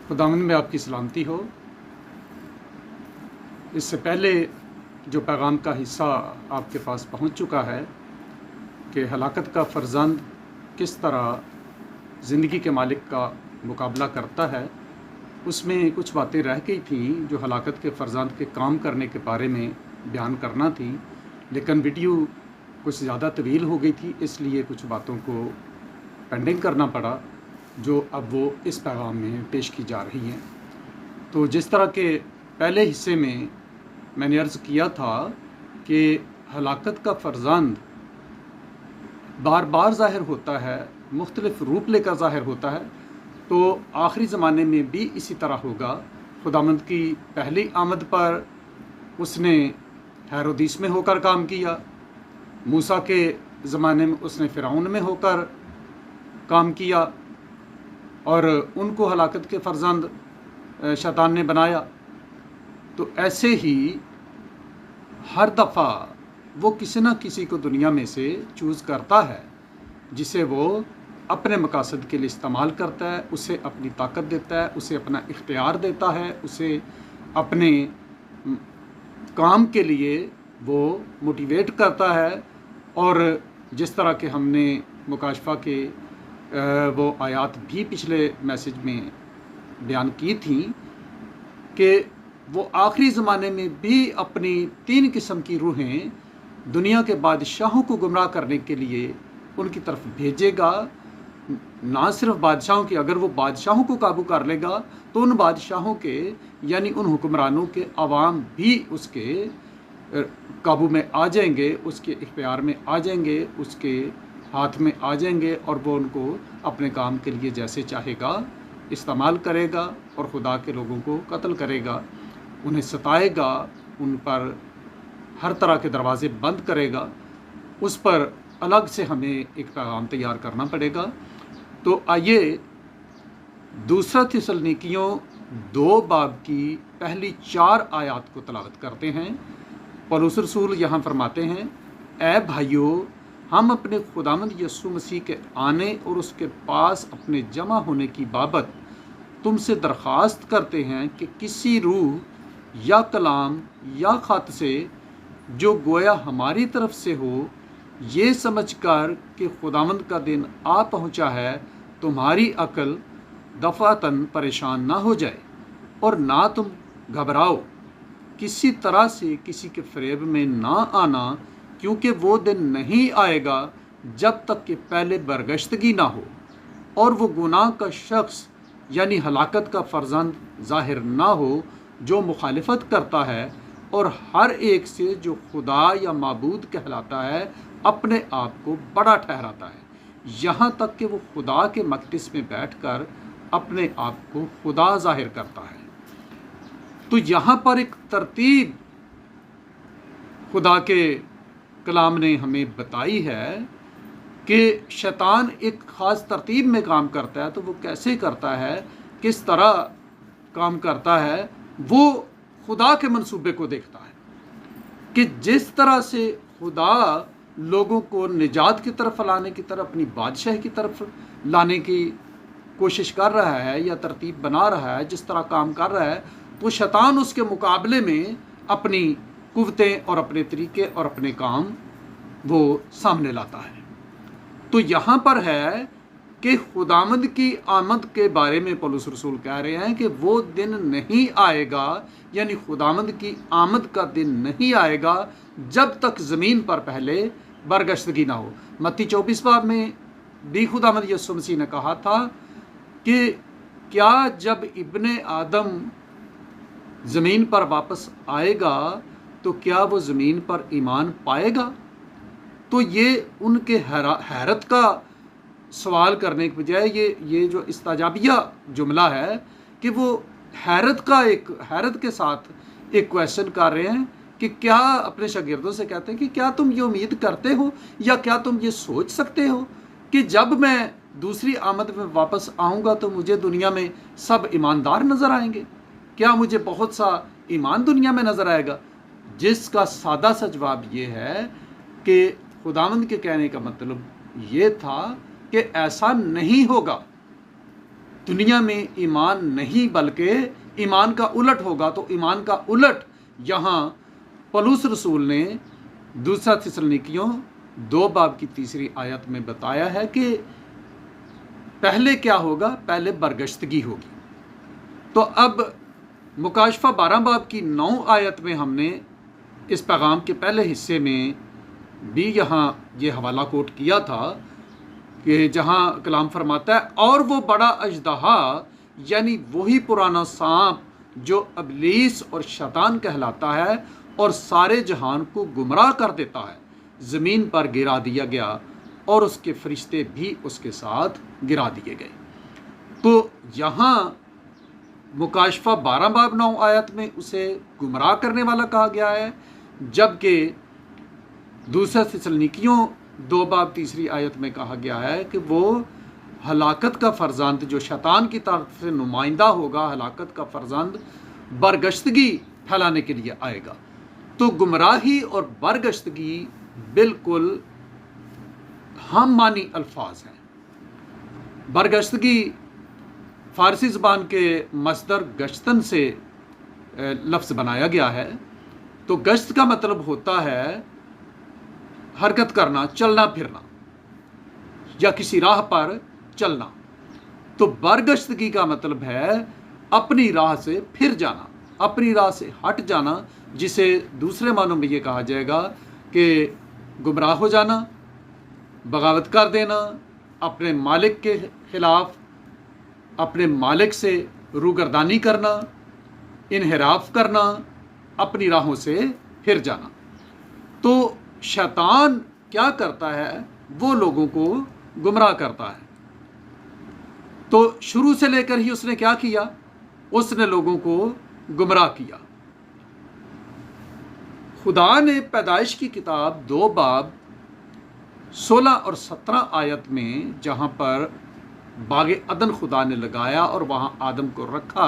खुदावंद में आपकी सलामती हो। इससे पहले जो पैगाम का हिस्सा आपके पास पहुंच चुका है कि हलाकत का फ़र्जंद किस तरह ज़िंदगी के मालिक का मुकाबला करता है, उसमें कुछ बातें रह गई थी जो हलाकत के फ़र्जंद के काम करने के बारे में बयान करना थी, लेकिन वीडियो कुछ ज़्यादा तवील हो गई थी, इसलिए कुछ बातों को पेंडिंग करना पड़ा जो अब वो इस पैगाम में पेश की जा रही हैं। तो जिस तरह के पहले हिस्से में मैंने अर्ज़ किया था कि हलाकत का फ़र्जंद बार बार ज़ाहिर होता है, मुख्तलिफ़ रूप लेकर ज़ाहिर होता है, तो आखिरी ज़माने में भी इसी तरह होगा। खुदावंद की पहली आमद पर उसने हेरोदीस में होकर काम किया, मूसा के ज़माने में उसने फ़िरौन में होकर काम किया और उनको हलाकत के फ़र्जंद शैतान ने बनाया। तो ऐसे ही हर दफ़ा वो किसी न किसी को दुनिया में से चूज़ करता है जिसे वो अपने मकासद के लिए इस्तेमाल करता है, उसे अपनी ताकत देता है, उसे अपना इख्तियार देता है, उसे अपने काम के लिए वो मोटिवेट करता है। और जिस तरह के हमने मुकाशफा के वो आयात भी पिछले मैसेज में बयान की थी कि वो आखिरी ज़माने में भी अपनी 3 किस्म की रूहें दुनिया के बादशाहों को गुमराह करने के लिए उनकी तरफ भेजेगा। ना सिर्फ बादशाहों की, अगर वो बादशाहों को काबू कर लेगा तो उन बादशाहों के यानी उन हुक्मरानों के अवाम भी उसके काबू में आ जाएंगे, उसके इख्तियार में आ जाएंगे, उसके हाथ में आ जाएंगे और वो उनको अपने काम के लिए जैसे चाहेगा इस्तेमाल करेगा और खुदा के लोगों को कत्ल करेगा, उन्हें सताएगा, उन पर हर तरह के दरवाज़े बंद करेगा। उस पर अलग से हमें एक पैगाम तैयार करना पड़ेगा। तो आइए दूसरा थिस्सलुनीकियों 2 बाब की पहली 4 आयात को तलावत करते हैं। पौलुस रसूल यहाँ फरमाते हैं, ऐ भाइयों, हम अपने खुदावंद यीशु मसीह के आने और उसके पास अपने जमा होने की बाबत तुमसे दरख्वास्त करते हैं कि किसी रूह या कलाम या ख़त से जो गोया हमारी तरफ से हो, ये समझकर कि खुदावंद का दिन आ पहुंचा है, तुम्हारी अक्ल दफ़ातन परेशान ना हो जाए और ना तुम घबराओ। किसी तरह से किसी के फ़रेब में ना आना, क्योंकि वो दिन नहीं आएगा जब तक कि पहले बरगश्तगी ना हो और वो गुनाह का शख्स यानी हलाकत का फ़र्जंद ज़ाहिर ना हो जो मुखालिफत करता है और हर एक से जो खुदा या माबूद कहलाता है अपने आप को बड़ा ठहराता है, यहाँ तक कि वो खुदा के मकदस में बैठकर अपने आप को खुदा ज़ाहिर करता है। तो यहाँ पर एक तरतीब खुदा के कलाम ने हमें बताई है कि शैतान एक ख़ास तरतीब में काम करता है। तो वो कैसे करता है, किस तरह काम करता है, वो खुदा के मंसूबे को देखता है कि जिस तरह से खुदा लोगों को निजात की तरफ लाने की तरफ, अपनी बादशाह की तरफ लाने की कोशिश कर रहा है या तरतीब बना रहा है, जिस तरह काम कर रहा है, तो शैतान उसके मुकाबले में अपनी कुव्वतें और अपने तरीके और अपने काम वो सामने लाता है। तो यहाँ पर है कि खुदावंद की आमद के बारे में पौलुस रसूल कह रहे हैं कि वो दिन नहीं आएगा, यानी खुदावंद की आमद का दिन नहीं आएगा जब तक ज़मीन पर पहले बरगश्तगी ना हो। मत्ती 24 बाब में भी खुदावंद यीशु मसीह ने कहा था कि क्या जब इब्ने आदम ज़मीन पर वापस आएगा तो क्या वो ज़मीन पर ईमान पाएगा। तो ये उनके हैरत का सवाल करने के बजाय ये जो इस्ताजाबिया जुमला है कि वो हैरत के साथ एक क्वेश्चन कर रहे हैं कि क्या अपने शागिर्दों से कहते हैं कि क्या तुम ये उम्मीद करते हो या क्या तुम ये सोच सकते हो कि जब मैं दूसरी आमद में वापस आऊँगा तो मुझे दुनिया में सब ईमानदार नज़र आएंगे? क्या मुझे बहुत सा ईमान दुनिया में नज़र आएगा? जिसका सादा सा जवाब ये है कि खुदावंद के कहने का मतलब ये था कि ऐसा नहीं होगा। دنیا میں ایمان نہیں بلکہ ایمان کا الٹ ہوگا۔ تو ایمان کا الٹ یہاں پولس رسول نے دوسرا تسلنیکیوں 2 باب کی 3 آیت میں بتایا ہے کہ پہلے کیا ہوگا؟ پہلے برگشتگی ہوگی۔ تو اب مکاشفہ 12 باب کی 9 آیت میں ہم نے اس پیغام کے پہلے حصے میں بھی یہاں یہ حوالہ کوٹ کیا تھا کہ جہاں کلام فرماتا ہے اور وہ بڑا اژدہا یعنی وہی پرانا سانپ جو ابلیس اور شیطان کہلاتا ہے اور سارے جہان کو گمراہ کر دیتا ہے، زمین پر گرا دیا گیا اور اس کے فرشتے بھی اس کے ساتھ گرا دیے گئے۔ تو یہاں مکاشفہ 12 باب 9 آیت میں اسے گمراہ کرنے والا کہا گیا ہے، جبکہ دوسرا تسلنیکیوں 2 باب 3 آیت میں کہا گیا ہے کہ وہ ہلاکت کا فرزند جو شیطان کی طرف سے نمائندہ ہوگا، ہلاکت کا فرزند برگشتگی پھیلانے کے لیے آئے گا۔ تو گمراہی اور برگشتگی بالکل ہم معنی الفاظ ہیں۔ برگشتگی فارسی زبان کے مصدر گشتن سے لفظ بنایا گیا ہے۔ تو گشت کا مطلب ہوتا ہے حرکت کرنا، چلنا پھرنا یا کسی راہ پر چلنا۔ تو برگشتگی کا مطلب ہے اپنی راہ سے پھر جانا، اپنی راہ سے ہٹ جانا، جسے دوسرے معنوں میں یہ کہا جائے گا کہ گمراہ ہو جانا، بغاوت کر دینا، اپنے مالک کے خلاف اپنے مالک سے روگردانی کرنا، انحراف کرنا، اپنی راہوں سے پھر جانا۔ تو شیطان کیا کرتا ہے؟ وہ لوگوں کو گمراہ کرتا ہے۔ تو شروع سے لے کر ہی اس نے کیا کیا؟ اس نے لوگوں کو گمراہ کیا۔ خدا نے پیدائش کی کتاب 2 باب 16 اور 17 آیت میں جہاں پر باغ عدن خدا نے لگایا اور وہاں آدم کو رکھا،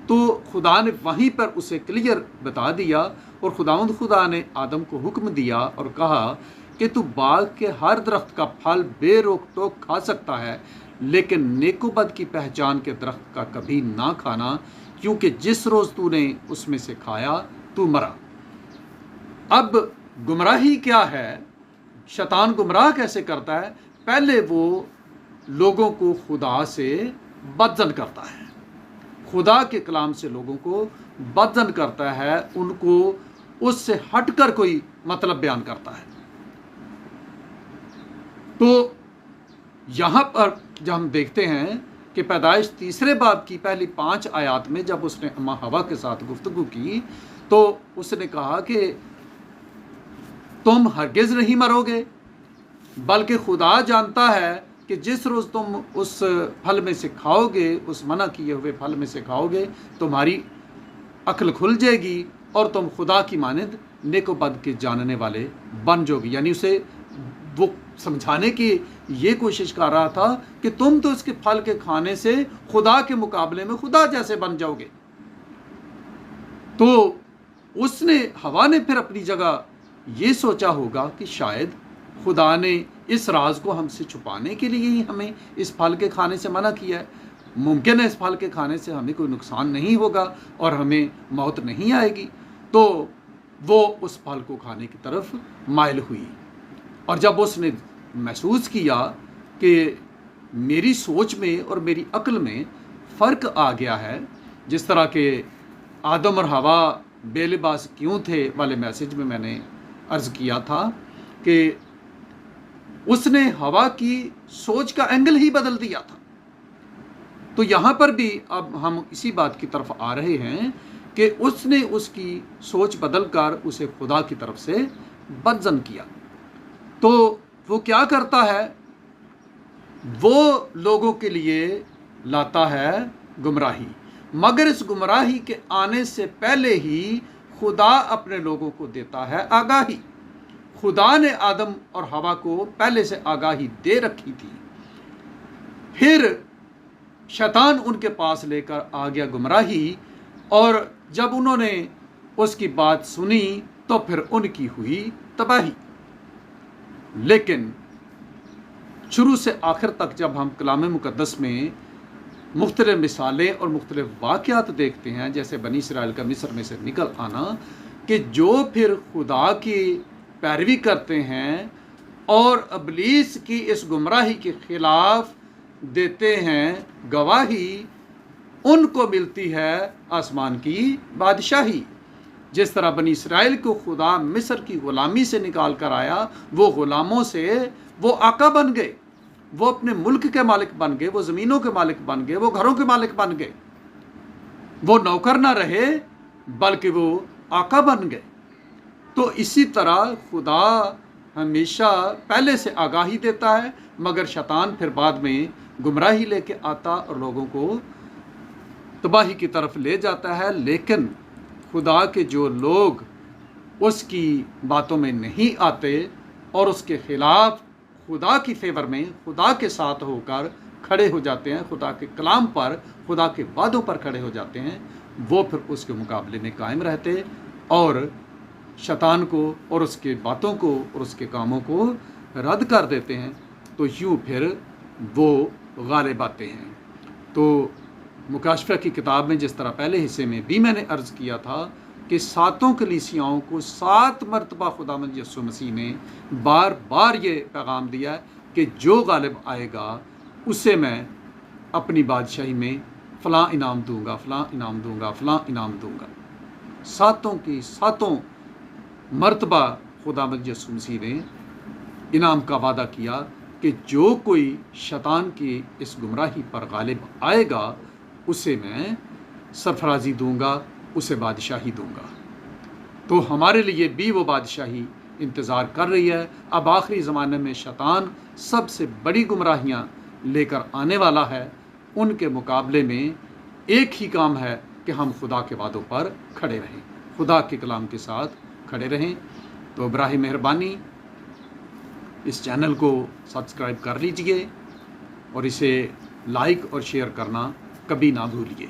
تو خدا نے وہیں پر اسے کلیئر بتا دیا، اور خداوند خدا نے آدم کو حکم دیا اور کہا کہ تو باغ کے ہر درخت کا پھل بے روک ٹوک کھا سکتا ہے، لیکن نیک و بد کی پہچان کے درخت کا کبھی نہ کھانا، کیونکہ جس روز تو نے اس میں سے کھایا تو مرا۔ اب گمراہی کیا ہے؟ شیطان گمراہ کیسے کرتا ہے؟ پہلے وہ لوگوں کو خدا سے بدظن کرتا ہے، خدا کے کلام سے لوگوں کو بدظن کرتا ہے، ان کو اس سے ہٹ کر کوئی مطلب بیان کرتا ہے۔ تو یہاں پر جب ہم دیکھتے ہیں کہ پیدائش 3 باب کی پہلی 5 آیات میں جب اس نے اماں حوا کے ساتھ گفتگو کی، تو اس نے کہا کہ تم ہرگز نہیں مرو گے، بلکہ خدا جانتا ہے کہ جس روز تم اس پھل میں سے کھاؤ گے، اس منع کیے ہوئے پھل میں سے کھاؤ گے، تمہاری عقل کھل جائے گی اور تم خدا کی مانند نیک و بد کے جاننے والے بن جاؤ گے۔ یعنی اسے وہ سمجھانے کی یہ کوشش کر رہا تھا کہ تم تو اس کے پھل کے کھانے سے خدا کے مقابلے میں خدا جیسے بن جاؤ گے۔ تو اس نے حوا نے پھر اپنی جگہ یہ سوچا ہوگا کہ شاید خدا نے اس راز کو ہم سے چھپانے کے لیے ہی ہمیں اس پھل کے کھانے سے منع کیا ہے۔ ممکن ہے اس پھل کے کھانے سے ہمیں کوئی نقصان نہیں ہوگا اور ہمیں موت نہیں آئے گی۔ تو وہ اس پھل کو کھانے کی طرف مائل ہوئی، اور جب اس نے محسوس کیا کہ میری سوچ میں اور میری عقل میں فرق آ گیا ہے، جس طرح کہ آدم اور حوا بے لباس کیوں تھے والے میسج میں میں نے عرض کیا تھا کہ اس نے حوا کی سوچ کا اینگل ہی بدل دیا تھا۔ تو یہاں پر بھی اب ہم اسی بات کی طرف آ رہے ہیں کہ اس نے اس کی سوچ بدل کر اسے خدا کی طرف سے بدظن کیا۔ تو وہ کیا کرتا ہے؟ وہ لوگوں کے لیے لاتا ہے گمراہی، مگر اس گمراہی کے آنے سے پہلے ہی خدا اپنے لوگوں کو دیتا ہے آگاہی۔ خدا نے آدم اور حوا کو پہلے سے آگاہی دے رکھی تھی، پھر شیطان ان کے پاس لے کر آ گیا گمراہی، اور جب انہوں نے اس کی بات سنی تو پھر ان کی ہوئی تباہی۔ لیکن شروع سے آخر تک جب ہم کلام مقدس میں मुख्तलिफ़ मिसालें और मुख्तलिफ़ वाक़यात देखते हैं, जैसे बनी इसराइल का मिस्र में से निकल आना, कि जो फिर खुदा की पैरवी करते हैं और इब्लीस की इस गुमराही के ख़िलाफ़ देते हैं गवाही, उनको मिलती है आसमान की बादशाही। जिस तरह बनी इसराइल को खुदा मिस्र की ग़ुलामी से निकाल कर आया, वो ग़ुलामों से वो आका बन गए, वो अपने मुल्क के मालिक बन गए, वो ज़मीनों के मालिक बन गए, वो घरों के मालिक बन गए। वो नौकर ना रहे बल्कि वो आका बन गए। तो इसी तरह खुदा हमेशा पहले से आगाही देता है, मगर शैतान फिर बाद में गुमराही लेके आता और लोगों को तबाही की तरफ ले जाता है। लेकिन खुदा के जो लोग उसकी बातों में नहीं आते और उसके ख़िलाफ़ खुदा की फेवर में खुदा के साथ होकर खड़े हो जाते हैं, खुदा के कलाम पर, खुदा के वादों पर खड़े हो जाते हैं, वो फिर उसके मुकाबले में कायम रहते और शैतान को और उसके बातों को और उसके कामों को रद्द कर देते हैं। तो यूँ फिर वो गालिब आते हैं। तो मुकाशफा की किताब में, जिस तरह पहले हिस्से में भी मैंने अर्ज़ किया था, कि सातों कलीसियाओं को 7 मरतबा खुदावंद यीशु मसीह ने बार बार ये पैगाम दिया है कि जो गालिब आएगा उसे मैं अपनी बादशाही में फ़लाँ इनाम दूंगा, फ़लाँ इनाम दूंगा, फ़लाँ इनाम दूंगा। सातों की सातों मरतबा खुदावंद यीशु मसीह ने इनाम का वादा किया कि जो कोई शैतान की इस गुमराही पर गालिब आएगा उसे मैं सरफराजी दूंगा, उसे बादशाही दूंगा। तो हमारे लिए भी वो बादशाही इंतज़ार कर रही है। अब आखिरी ज़माने में शैतान सबसे बड़ी गुमराहियाँ लेकर आने वाला है। उनके मुकाबले में एक ही काम है कि हम खुदा के वादों पर खड़े रहें, खुदा के कलाम के साथ खड़े रहें। तो बराए मेहरबानी इस चैनल को सब्सक्राइब कर लीजिए और इसे लाइक और शेयर करना कभी ना भूलिए।